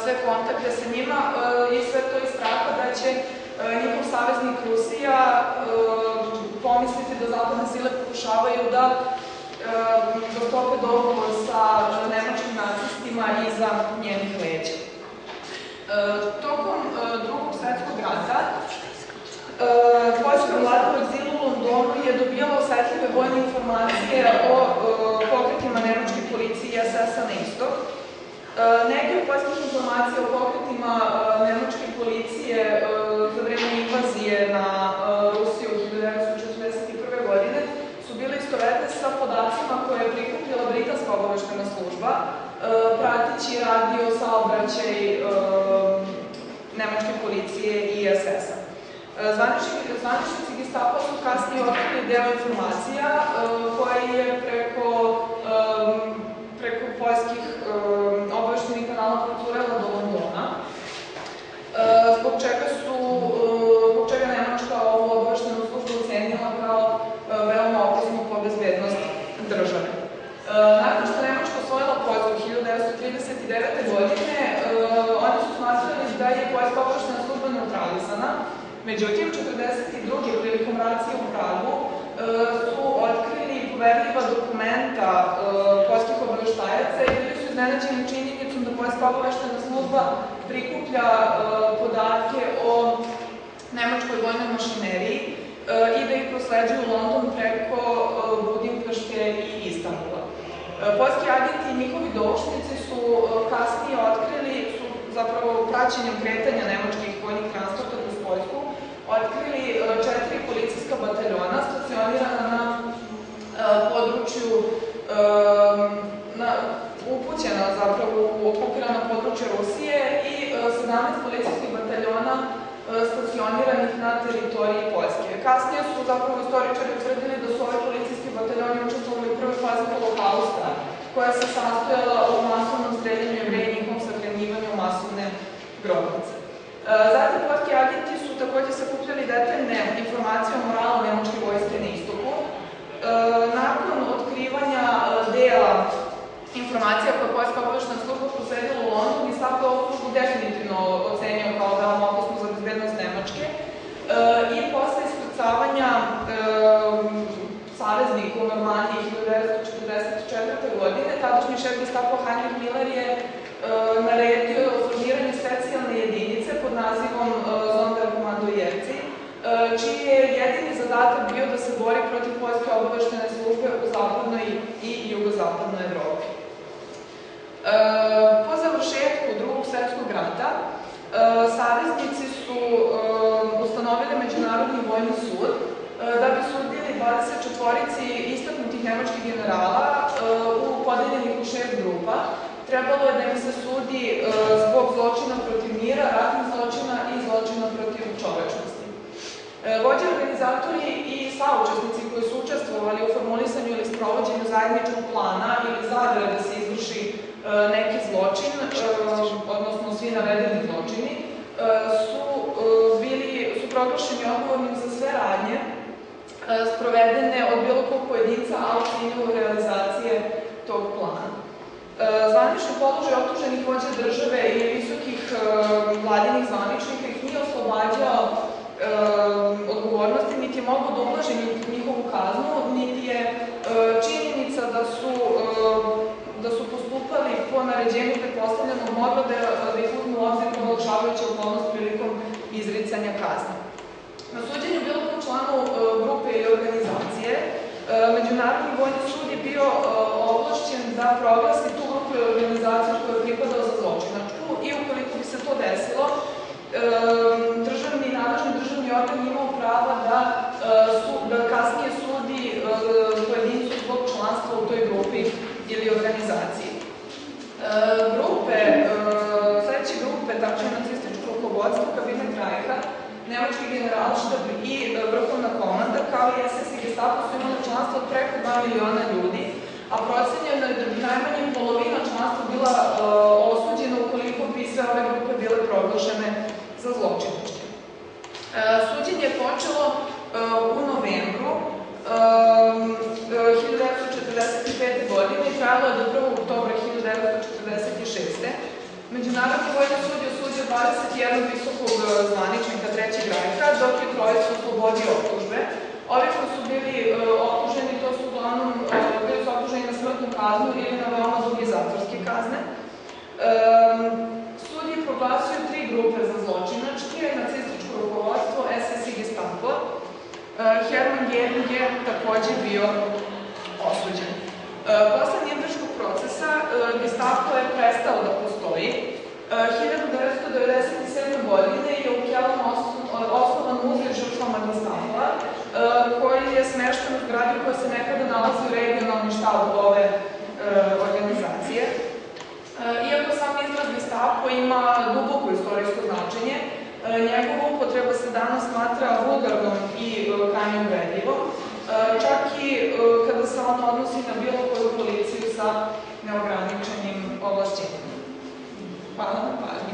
sve kontakte sa njima i sve to iz straha da će njihov saveznik Rusija pomisliti da zapadne sile pokušavaju da dostope dogovor sa nemačkim nacistima iza njenih leđa. Tokom Drugog svetskog rata poljska vlada u egzilu u Londonu je dobijala osetljive vojne informacije o pokretima nemačke policije i SS-a na istok. Neke od poljskih informacija o pokretima nemačke policije za vreme invazije na Rusiju 1941. godine su bile istovetne sa podacima koje je prikupila britanska obaveštena služba, prateći radio saobraćaj nemačke policije i SS-a. Zvaničnici Gestapa su kasnije otkrili deo informacija koje je preko poljskih obaveštenih kanala procurela do Londona, zbog čega Nemačka ovu obaveštenu službu ocenila kao veoma opasnu po bezbednost države. Nakon što Nemačka osvojila Poljsku 1939. godine, oni su smatrali da je poljska obaveštena služba neutralisana. Međutim, 1942. prilikom racije u Pragu su otkrili poverljiva dokumenta poljskih obaveštajaca i bili su iznenađeni činjenicom da poljska obaveštena služba prikuplja podatke o nemačkoj vojnoj mašineriji i da ih prosleđuju u London preko Budimpešte i Istanbula. Poljski agenti i njihovi doušnici su kasnije otkrili, zapravo praćenjem kretanja nemačkih vojnih transporta kroz Poljsku, otkrili 4 policijska bataljona stacionirana na području, upućena zapravo u okupirano područje Rusije i 17 policijskih bataljona stacioniranih na teritoriji Poljske. Kasnije su zapravo istoričari utvrdili da su ovi policijski bataljoni učestvovali u prvoj fazi Holokausta, koja se sastojala u masovnom streljanju Jevreja i njihovom sahranjivanju u masovne grobnice. Zatim, poljski agenti su takođe sakupljali detaljne informacije o moralu nemačke vojske na istoku. Nakon otkrivanja dela informacija koje je poljska obaveštena služba prosledila u London, Gestapo ovu službu definitivno ocenio kao veoma opasnu za bezbednost Nemačke i posle iskrcavanja saveznika u Normandiji 1944. godine, tadašnji šef Gestapa Heinrich Miller je naredio formiranje specijalne jedinice pod nazivom Sonderkommando Jerci, čiji je jedini zadatak bio da se bori protiv poljske obaveštene službe u zapadnoj i jugozapadnoj Evropi. Po završetku Drugog svetskog rata, saveznici su ustanovili Međunarodni vojni sud da bi sudili 24 istaknutih nemačkih generala podeljenih u 6 grupa. Trebalo je da im se sudi zbog zločina protiv mira, ratnih zločina i zločina protiv čovečnosti. Vođe, organizatori i saučesnici koji su učestvovali u formulisanju ili sprovođenju zajedničkog plana ili zavere da se izvrši neki zločin, odnosno svi navedeni zločini, su proglašeni odgovornim za sve radnje sprovedene od bilo kog pojedinca, a u cilju realizacije tog plana. Zvanični položaj optuženih vođa države i visokih vladinih zvaničnika ih nije oslobađao odgovornosti, niti je mogao da ublaži njihovu kaznu, niti je činjenica da su postupali po naređenju pretpostavljenog mogla da ih uzme u obzir kao olakšavajuća okolnost prilikom izricanja kazne. Na suđenju bilo kom članu grupe ili organizacije, Međunarodni vojni sud je bio ovlašćen da proglasi tu grupu ili organizaciju koja je pripadao za zločinačku i ukoliko bi se to desilo, nadležni državni organ imao prava da kasnije sudi pojedincu zbog članstva u toj grupi ili organizaciji. Sledeće grupe, tačnije nacističko rukovodstvo, kabinet Reicha, nemački generalštab i vrhovna komanda, kao i SS i Gestapo su imali članstvo od preko 2 miliona ljudi, a procenjeno je da bi najmanje polovina članstva bila osuđena ukoliko bi sve ove grupe bile proglašene za zločinačke. Suđenje je počelo u novembru 1945. godine i trajalo je do 1. oktobra 1946. Međunarodni vojni sud je osudio 21 visokog zvaničnika Trećeg rajha, dok je trojicu oslobodio optužbe. Ovi koji su bili optuženi, to su uglavnom bili su optuženi na smrtnu kaznu ili na veoma duge zatvorske kazne. Sud je proglasio 3 grupe za zločinačke, nacističko rukovodstvo, SS i Gestapo. Hermann Göring je takođe bio osuđen. Posle Nirnberškog procesa Gestapo je prestao da postoji. 1997. godine je u Kelnu osnovan muzej žrtvama Gestapoa, koji je smešten u zgradi koja se nekada nalazi u regionalnom štabu ove organizacije. Iako sam izraz Gestapo ima duboko istorijsko značenje, njegova upotreba se danas smatra vulgarnom i krajnje uvredljivom, čak i kada se on odnosi na bilo koju policiju sa neograničenim ovlašćenjima. Hvala na pažnju.